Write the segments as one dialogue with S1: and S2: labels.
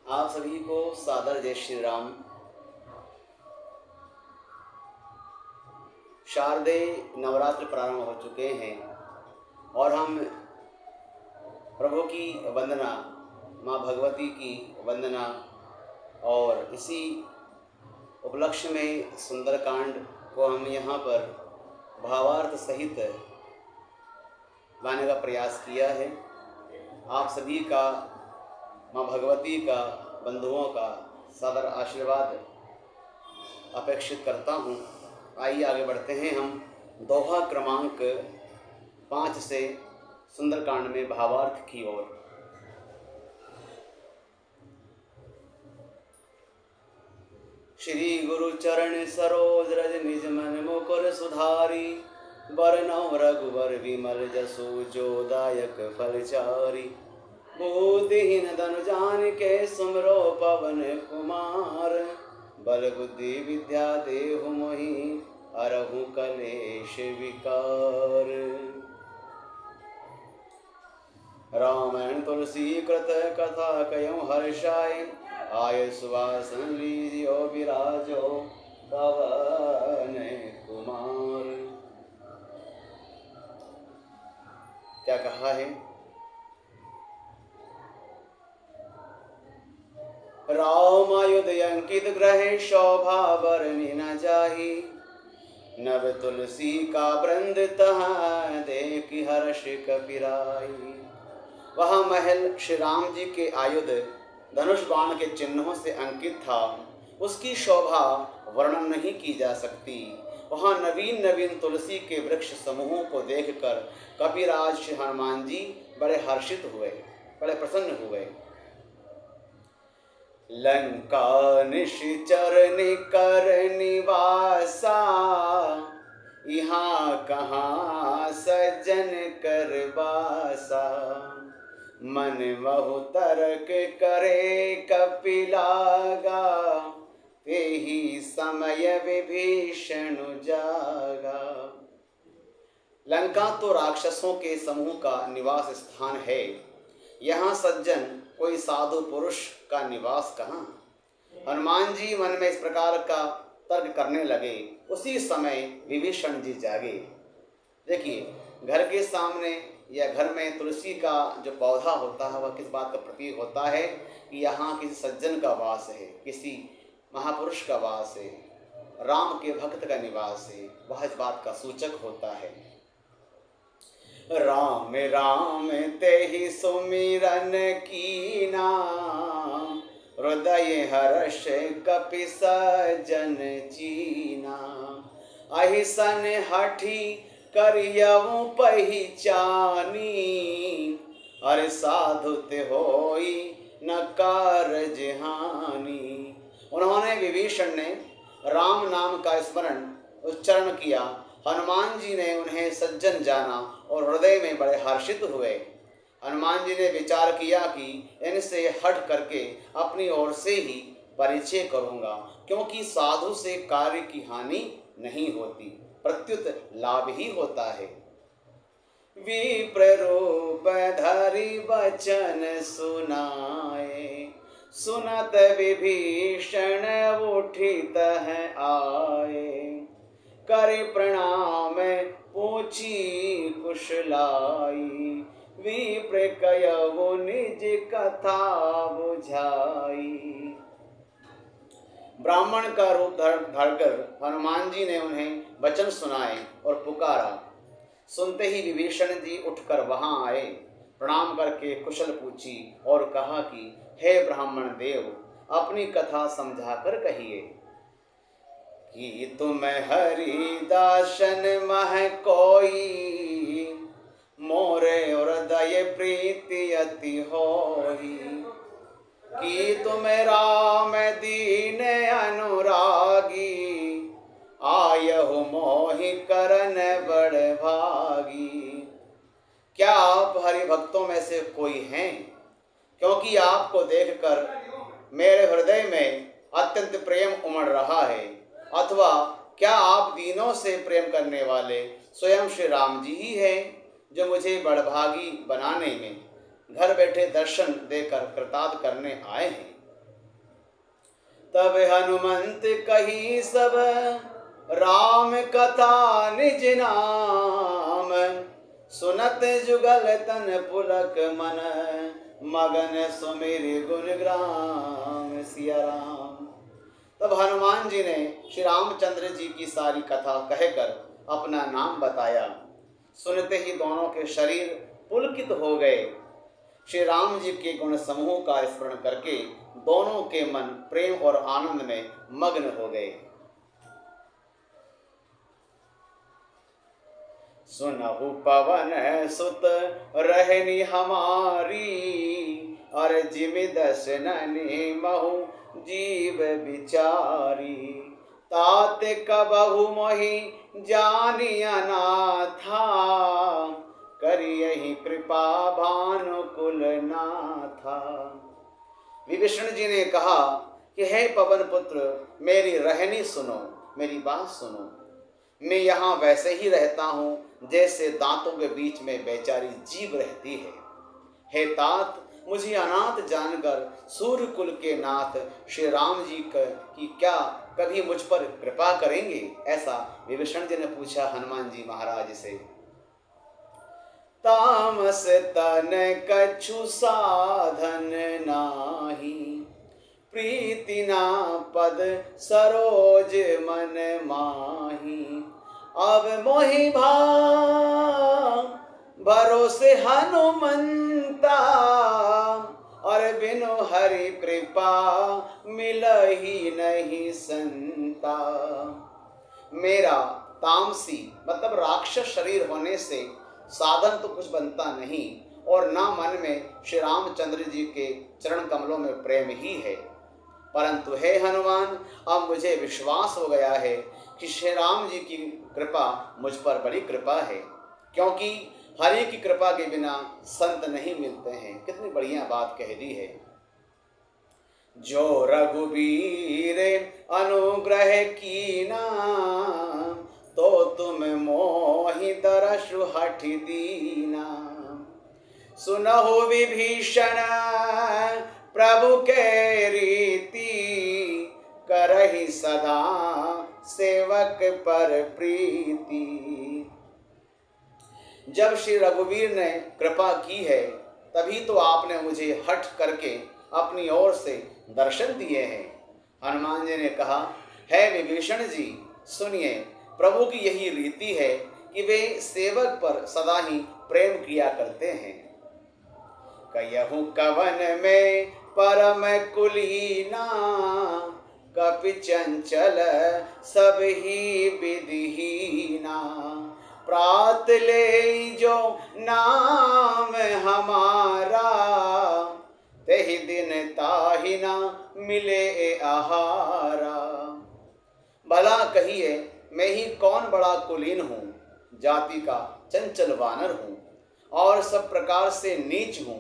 S1: आप सभी को सादर जय श्री राम। शारदीय नवरात्र प्रारंभ हो चुके हैं और हम प्रभु की वंदना, माँ भगवती की वंदना और इसी उपलक्ष्य में सुंदरकांड को हम यहाँ पर भावार्थ सहित लाने का प्रयास किया है। आप सभी का, माँ भगवती का, बंधुओं का सादर आशीर्वाद अपेक्षित करता हूँ। आइए आगे बढ़ते हैं हम दोहा क्रमांक 5 से सुंदरकांड में भावार्थ की ओर। श्री गुरु चरण सरोज रज निज मन मुकुर सुधारी, बरनउँ रघुबर विमल जसु जो दायक फलचारी। बुद्धिहीन तनु जानिके सुमिरो पवन कुमार, बल बुद्धि विद्या देहु मोहि हरहु कलेश विकार। रामायण तुलसी कृत कथा कयऊँ हर्षाय, आय सुवासन लीजियो विराजो पवन कुमार। क्या कहा है? राम आयुध अंकित ग्रहे, शोभा बरनि न जाहि। नव तुलसी का वृंद तहाँ, देखि हर्ष कपिराई। वह महल श्री राम जी के आयुध धनुष बाण के चिन्हों से अंकित था। उसकी शोभा वर्णन नहीं की जा सकती। वहाँ नवीन नवीन तुलसी के वृक्ष समूहों को देखकर कपिराज श्री हनुमान जी बड़े हर्षित हुए, बड़े प्रसन्न हुए। लंका निश्चर निकर निवासा, यहाँ कहाँ सज्जन कर बासा। मन बहु तर्क करे कपिलागा, तेहि समय विभीषण जागा। लंका तो राक्षसों के समूह का निवास स्थान है। यहाँ सज्जन कोई साधु पुरुष का निवास कहाँ। हनुमान जी मन में इस प्रकार का तर्क करने लगे। उसी समय विभीषण जी जागे। देखिए, घर के सामने या घर में तुलसी का जो पौधा होता है वह किस बात का प्रतीक होता है कि यहाँ किसी सज्जन का वास है, किसी महापुरुष का वास है, राम के भक्त का निवास है। वह इस बात का सूचक होता है। राम राम तेहि सुमिरन कीना, हृदय हर्ष कपि सज्जन चीना। अहिसन हठी करियऊ पहिचानी, अरे साधु ते होई न कारज हानि। उन्होंने, विभीषण ने राम नाम का स्मरण उच्चारण किया। हनुमान जी ने उन्हें सज्जन जाना और हृदय में बड़े हर्षित हुए। हनुमान जी ने विचार किया कि इनसे हट करके अपनी ओर से ही परिचय करूंगा, क्योंकि साधु से कार्य की हानि नहीं होती, प्रत्युत लाभ ही होता है। विप्र रूप धरि वचन सुनाए, सुनत विभीषण उठित है आए। करि प्रणाम पूछी कुशलाई, विप्र कयऊ निज कथा बुझाई। ब्राह्मण का रूप धरकर हनुमान जी ने उन्हें वचन सुनाए और पुकारा। सुनते ही विभीषण जी उठकर वहां आए, प्रणाम करके कुशल पूछी और कहा कि हे ब्राह्मण देव, अपनी कथा समझाकर कहिए कि तुम हरिदासन मह कोई, मोरे हृदय प्रीति अति होई। कि तुम राम दीन अनुरागी, आयहु मोहि करन बड़ भागी। क्या आप हरि भक्तों में से कोई हैं? क्योंकि आपको देखकर मेरे हृदय में अत्यंत प्रेम उमड़ रहा है। अथवा क्या आप दीनों से प्रेम करने वाले स्वयं श्री राम जी ही हैं, जो मुझे बड़भागी बनाने में घर बैठे दर्शन देकर कृतार्थ करने आए हैं? तब हनुमंत कही सब राम कथा निज नाम, सुनत जुगल तन पुलक मन, मगन सुमिर गुण ग्राम। सिया राम। तब हनुमान जी ने श्री रामचंद्र जी की सारी कथा कहकर अपना नाम बताया। सुनते ही दोनों के शरीर पुलकित हो गए। श्री राम जी के गुण समूह का स्मरण करके दोनों के मन प्रेम और आनंद में मग्न हो गए। सुनहु पवन सुत रहनी हमारी, और जिमि दसननि महु जीव बिचारी। तात कबहु मोहि जानिया नाथा, करियहि कृपा भानुकुल नाथा। विभीषण जी ने कहा कि हे पवन पुत्र, मेरी रहनी सुनो, मेरी बात सुनो। मैं यहाँ वैसे ही रहता हूँ जैसे दांतों के बीच में बेचारी जीव रहती है। हे तात, मुझे अनाथ जानकर सूर्य कुल के नाथ श्री राम जी की क्या कभी मुझ पर कृपा करेंगे? ऐसा विभीषण जी ने पूछा हनुमान जी महाराज से। तामस तन कछु साधन नाही, प्रीति ना पद सरोज मन माही। अब मोहि भरोसे हनुमंता, और बिनु हरि कृपा मिलहि नहीं संता। मेरा तामसी मतलब राक्षस शरीर होने से साधन तो कुछ बनता नहीं, और ना मन में श्री रामचंद्र जी के चरण कमलों में प्रेम ही है। परंतु हे हनुमान, अब मुझे विश्वास हो गया है कि श्री राम जी की कृपा मुझ पर बड़ी कृपा है, क्योंकि हरि की कृपा के बिना संत नहीं मिलते हैं। कितनी बढ़िया बात कह दी है। जो रघुबीर अनुग्रह कीना, तो तुम मोहि दरसु हठ दीना। सुनहु विभीषण प्रभु के रीति, करहि सदा सेवक पर प्रीति। जब श्री रघुवीर ने कृपा की है, तभी तो आपने मुझे हठ करके अपनी ओर से दर्शन दिए हैं। हनुमान जी ने कहा, है विभीषण जी, सुनिए, प्रभु की यही रीति है कि वे सेवक पर सदा ही प्रेम किया करते हैं। कयहु कवन में परम कुलीना, कपि चंचल सब ही विधिहीना। प्रात ले जो नाम हमारा, तेहि दिन ताहि ना मिले आहारा। भला कहिए, मैं ही कौन बड़ा कुलीन हूँ, जाति का चंचल वानर हूँ और सब प्रकार से नीच हूँ।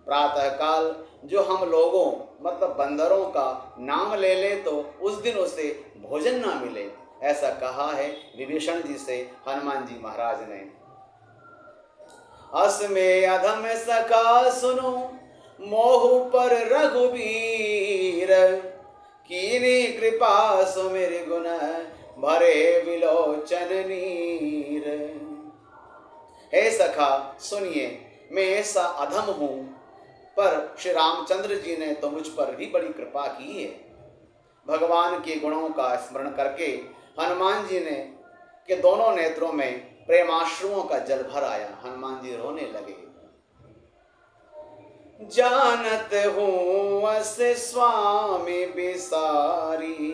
S1: प्रातःकाल जो हम लोगों मतलब बंदरों का नाम ले ले तो उस दिन उसे भोजन ना मिले, ऐसा कहा है विभीषण जी से हनुमान जी महाराज ने। अस में अधम सखा सुनो, मोहु पर रघुबीर। कीनी कृपा सुमिर गुण, भरे विलोचन नीर। हे सखा सुनिए, मैं ऐसा अधम हूँ, पर श्री रामचंद्र जी ने तो मुझ पर भी बड़ी कृपा की है। भगवान के गुणों का स्मरण करके हनुमान जी ने के दोनों नेत्रों में प्रेमाश्रुओं का जल भर आया। हनुमान जी रोने लगे। जानत हूँ अस स्वामी बिसारी,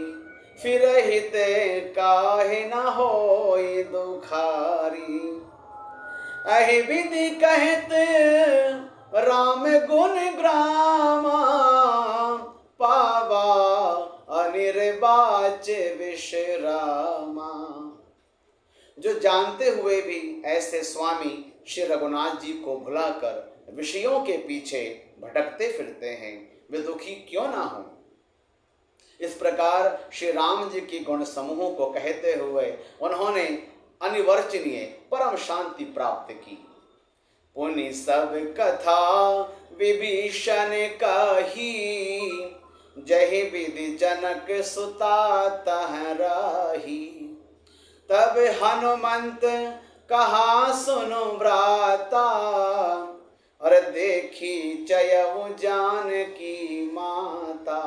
S1: फिर हित काहे न होई दुखारी। अहि विधि कहत राम गुण ग्रामा, पावा अनिर्वाच विश्रामा। जो जानते हुए भी ऐसे स्वामी श्री रघुनाथ जी को भुलाकर विषयों के पीछे भटकते फिरते हैं, वे दुखी क्यों ना हों। इस प्रकार श्री राम जी की गुण समूहों को कहते हुए उन्होंने अनिवर्चनीय परम शांति प्राप्त की। पुनि सब कथा विभीषण कही, जहि विधि जनक सुता तह राही। तब हनुमंत कहा सुनो भ्राता, और देखी चयऊ जानकी माता।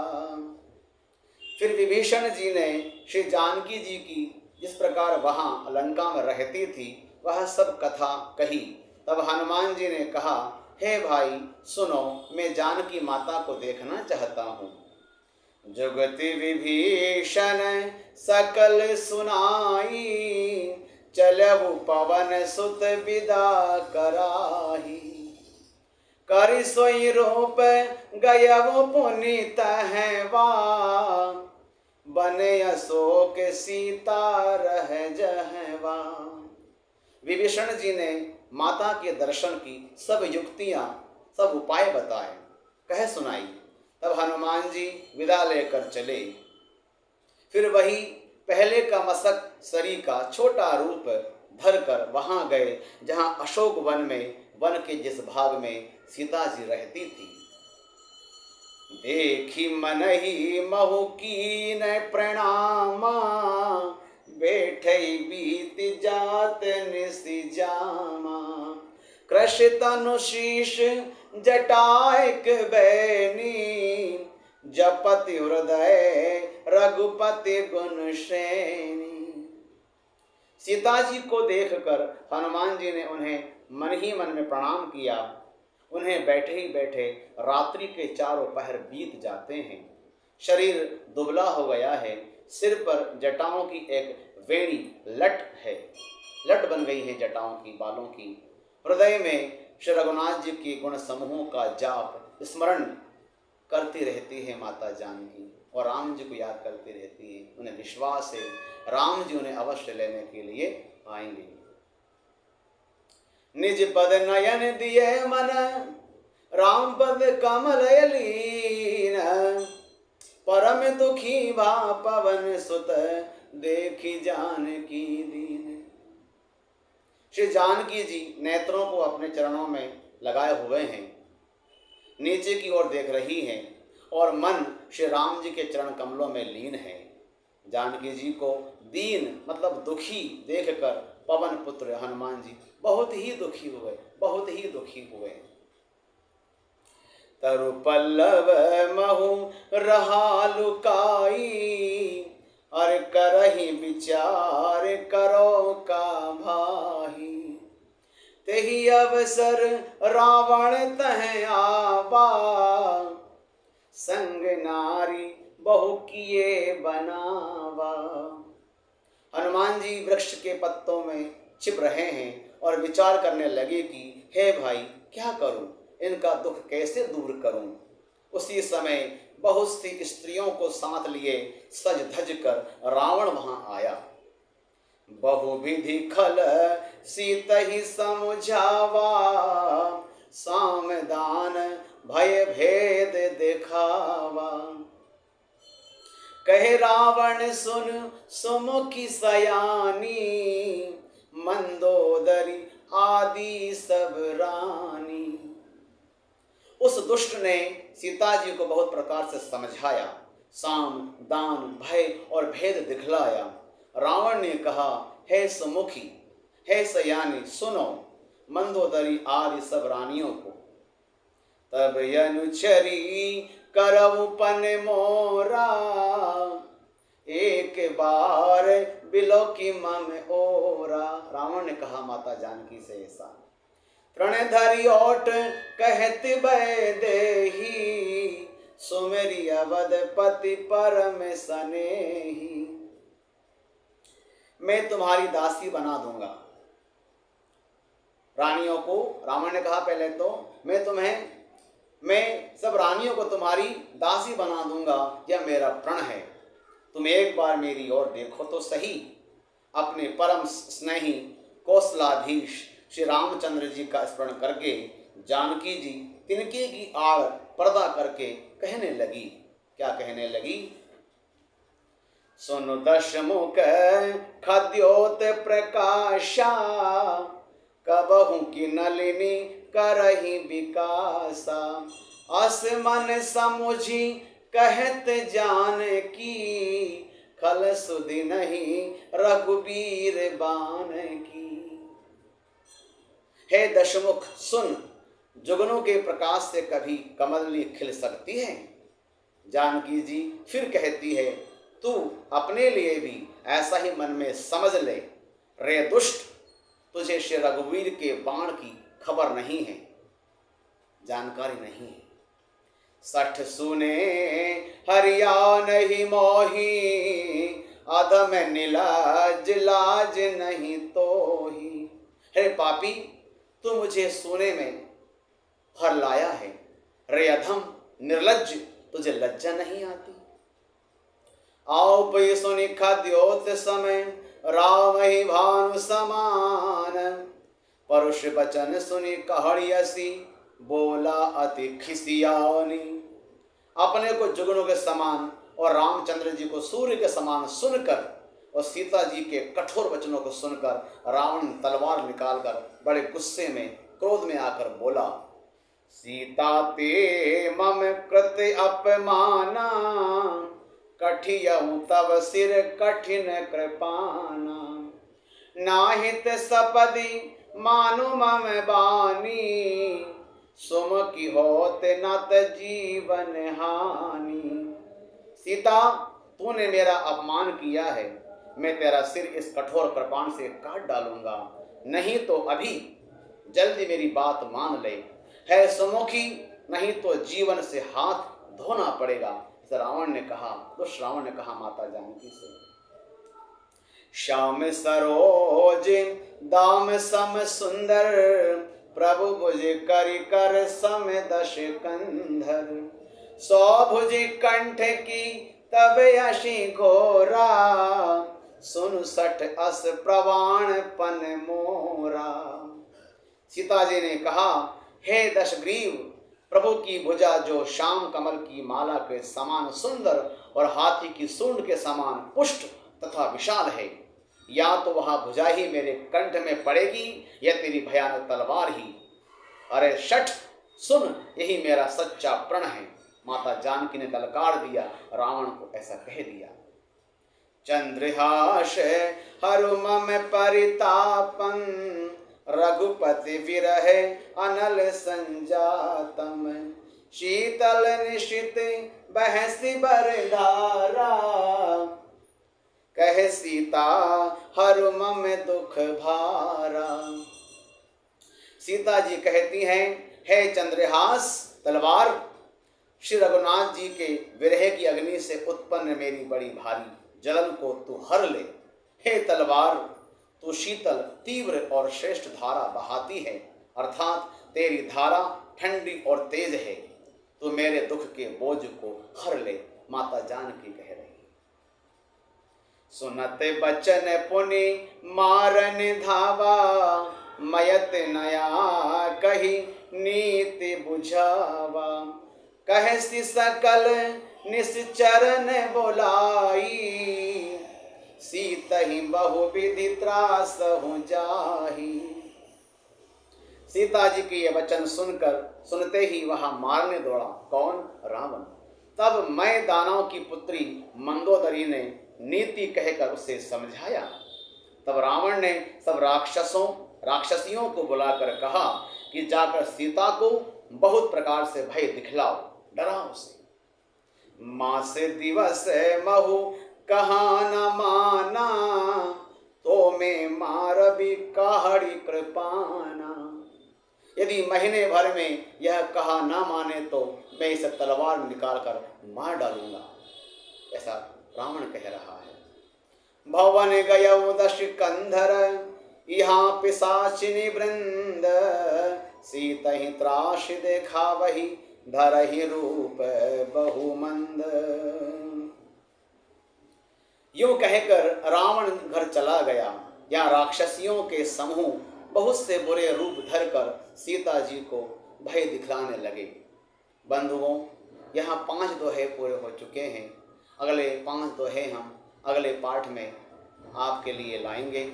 S1: फिर विभीषण जी ने श्री जानकी जी की जिस प्रकार वहाँ लंका में रहती थी वह सब कथा कही। तब हनुमान जी ने कहा, हे भाई सुनो, मैं जानकी माता को देखना चाहता हूँ। जुगति विभीषण सकल सुनाई, चलहु पवन सुत विदा कराही। करि सोई रूप गयउ पुनीत हैवा, बने अशोक सीता रह जहवा। विभीषण जी ने माता के दर्शन की सब युक्तियां, सब उपाय बताए, कह सुनाई। तब हनुमान जी विदा लेकर चले। फिर वही पहले का मसक सरी का छोटा रूप धरकर वहां गए जहां अशोक वन में, वन के जिस भाग में सीता जी रहती थी। देखी मन ही महु कीन प्रणामा, बैठे बीत जात निसि जामा। कृषि तनु शीश जटायक बैनी, जपति हृदय रघुपति गुण श्रेणी। सीता जी को देखकर हनुमान जी ने उन्हें मन ही मन में प्रणाम किया। उन्हें बैठे ही बैठे रात्रि के चारों पहर बीत जाते हैं। शरीर दुबला हो गया है, सिर पर जटाओं की एक वेणी लट है, लट बन गई है जटाओं की, बालों की। हृदय में श्री रघुनाथ जी के गुण समूहों का जाप स्मरण करती रहती है माता जानकी, और राम जी को याद करती रहती है। उन्हें विश्वास है राम जी उन्हें अवश्य लेने के लिए आएंगे। निज पद नयन दिए मन, राम पद कमल लीन। परम दुखी भा पवन सुत, देखी जानकी दीन। श्री जानकी जी नेत्रों को अपने चरणों में लगाए हुए हैं, नीचे की ओर देख रही हैं और मन श्री राम जी के चरण कमलों में लीन है। जानकी जी को दीन मतलब दुखी देखकर पवन पुत्र हनुमान जी बहुत ही दुखी हुए, बहुत ही दुखी हुए। तरु पल्लव महु रहा लुकाई, और करहि विचार करो का भाई। तेहि अवसर रावण तह आवा, संग नारी बहु किए बनावा। हनुमान जी वृक्ष के पत्तों में छिप रहे हैं और विचार करने लगे कि हे भाई क्या करूं, इनका दुख कैसे दूर करूं। उसी समय बहुत सी स्त्रियों को साथ लिए सज धज कर रावण वहां आया। बहुविधि खल सीत ही समझावा, सामदान भय भेद दिखावा। कहे रावण सुन सुमुखी सयानी, मंदोदरी आदि सब रानी। उस दुष्ट ने सीता जी को बहुत प्रकार से समझाया, साम दान भय और भेद दिखलाया। रावण ने कहा, हे सुमुखी, हे सयानी, सुनो मंदोदरी आदि सब रानियों को। तब अनुचरी करऊपन मोरा, एक बार बिलो की मम ओरा। रावण ने कहा माता जानकी से ऐसा। प्रणधरी ओट कहत भय देही, सुमेरी अवधपति परम सनेही। मैं तुम्हारी दासी बना दूंगा। रानियों को रावण ने कहा पहले तो मैं सब रानियों को तुम्हारी दासी बना दूंगा, यह मेरा प्रण है। तुम एक बार मेरी ओर देखो तो सही। अपने परम स्नेही कौशलाधीश श्री रामचंद्र जी का स्मरण करके जानकी जी तिनके की आड़ पर्दा करके कहने लगी। क्या कहने लगी? सुन दशमुख खद्योत प्रकाशा, कबहु की नलिनी करही विकासा। अस मन समुझी कहत जान की, खल सुधि नहीं रघुबीर बान की। हे दशमुख सुन, जुगनों के प्रकाश से कभी कमलनी खिल सकती है। जानकी जी फिर कहती है, तू अपने लिए भी ऐसा ही मन में समझ ले। रे दुष्ट, तुझे श्री रघुवीर के बाण की खबर नहीं है, जानकारी नहीं है। सठ सुने हरिया नहीं मोही, अधम नीलाज लाज नहीं तो ही। हे पापी, तू मुझे सोने में भर लाया है। रे अधम निर्लज्ज, तुझे लज्जा नहीं आती। आओ पै सुनि खद्योत समय, राम ही भानु समान। परुष बचन सुनि कहड़ियसी, बोला अति खिसियानी। अपने को जुगनों के समान और रामचंद्र जी को सूर्य के समान सुनकर और सीता जी के कठोर वचनों को सुनकर रावण तलवार निकालकर बड़े गुस्से में क्रोध में आकर बोला, सीता ते मम कृत अपमाना, कठियऊ तव सिर कठिन कृपाना। नाहित सपदि मानु मम बानी, सुम की होत नत जीवन हानि। सीता, तूने मेरा अपमान किया है, मैं तेरा सिर इस कठोर कृपाण से काट डालूंगा, नहीं तो अभी जल्दी मेरी बात मान ले। है सुमुखी, नहीं तो जीवन से हाथ धोना पड़ेगा। रावण ने कहा, दुष्ट रावण ने कहा माता जानकी से, श्याम सरोज दाम सम सुंदर, प्रभु भुज करि कर सम दश कंधर। सौ भुज कंठ की तब यशी घोरा, सुन सठ अस प्रवाण पन मोरा। सीता जी ने कहा, हे दशग्रीव, प्रभु की भुजा जो श्याम कमल की माला के समान सुंदर और हाथी की सूंड के समान पुष्ट तथा विशाल है, या तो वह भुजा ही मेरे कंठ में पड़ेगी या तेरी भयानक तलवार ही। अरे शठ, सुन, यही मेरा सच्चा प्रण है। माता जानकी ने ललकार दिया, रावण को ऐसा कह दिया। चंद्रहास हरु मम परितापन, रघुपति विरह अनल संजातम। शीतल निशित बहसी बरधारा, कहे सीता हरु मम दुख भारा। सीता जी कहती हैं, हे चंद्रहास तलवार, श्री रघुनाथ जी के विरह की अग्नि से उत्पन्न मेरी बड़ी भारी जलन को तू हर ले। हे तलवार, तू शीतल तीव्र और श्रेष्ठ धारा बहाती है, अर्थात तेरी धारा ठंडी और तेज है। तू मेरे दुख के बोझ को हर ले। माता जानकी कह रही। सुनत बचन पुनि मारन धावा, मयत नया कही नीति बुझावा। कहसी सकल निश्चरण बोलाई, सीतहि बहुविधि त्रास हो जाही। सीता जी के ये वचन सुनते ही वहां मारने दौड़ा। कौन? रावण। तब मैं दानव की पुत्री मंदोदरी ने नीति कहकर उसे समझाया। तब रावण ने सब राक्षसियों को बुलाकर कहा कि जाकर सीता को बहुत प्रकार से भय दिखलाओ, डराओ उसे। मास दिवस महु कहा न माना, तो मैं मार भी कहड़ी कृपाना। यदि महीने भर में यह कहा न माने तो मैं इसे तलवार निकाल कर मार डालूंगा, ऐसा रावण कह रहा है। भवन गयौ दश कंधर, यहाँ पिशाचिनी वृंद। सीतहि त्रास देखा वही, धरहि रूप बहुमंद। यूं कहकर रावण घर चला गया। यहाँ राक्षसियों के समूह बहुत से बुरे रूप धरकर सीता जी को भय दिखलाने लगे। बंधुओं, यहाँ 5 दोहे पूरे हो चुके हैं। अगले 5 दोहे हम अगले पाठ में आपके लिए लाएंगे।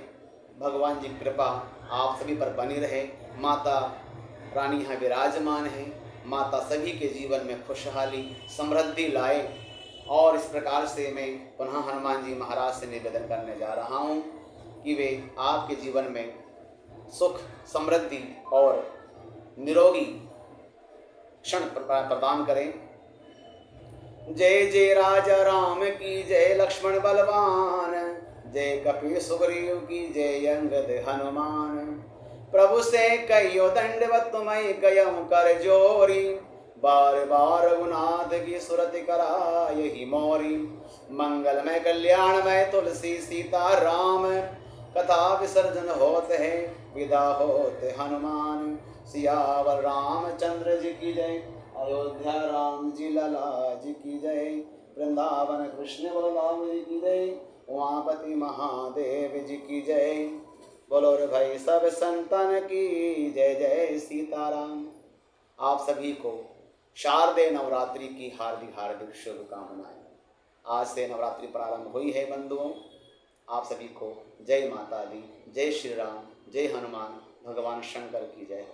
S1: भगवान जी कृपा आप सभी पर बनी रहे। माता रानी यहाँ विराजमान है। माता सभी के जीवन में खुशहाली समृद्धि लाए। और इस प्रकार से मैं पुनः हनुमान जी महाराज से निवेदन करने जा रहा हूँ कि वे आपके जीवन में सुख समृद्धि और निरोगी क्षण प्रदान करें। जय जय राजा राम की जय, लक्ष्मण बलवान, जय कपि सुग्रीव की जय, अंगद हनुमान। प्रभु से कहियो दंडवत तुम्हें कयम कर जोरी, बार बार रघुनाथ की सुरति कराय ही मोरी। मंगलमय कल्याणमय तुलसी सीता राम, कथा विसर्जन होते है विदा होते हनुमान। सियावर रामचंद्र जी की जय, अयोध्या राम जी लला जी की जय, वृंदावन कृष्ण बलराम जी की जय, उमापति महादेव जी की जय। बोलो रे भाई सब संतन की जय जय सीताराम। आप सभी को शारदीय नवरात्रि की हार्दिक हार्दिक शुभकामनाएं। आज से नवरात्रि प्रारंभ हुई है बंधुओं। आप सभी को जय माता दी, जय श्री राम, जय हनुमान, भगवान शंकर की जय।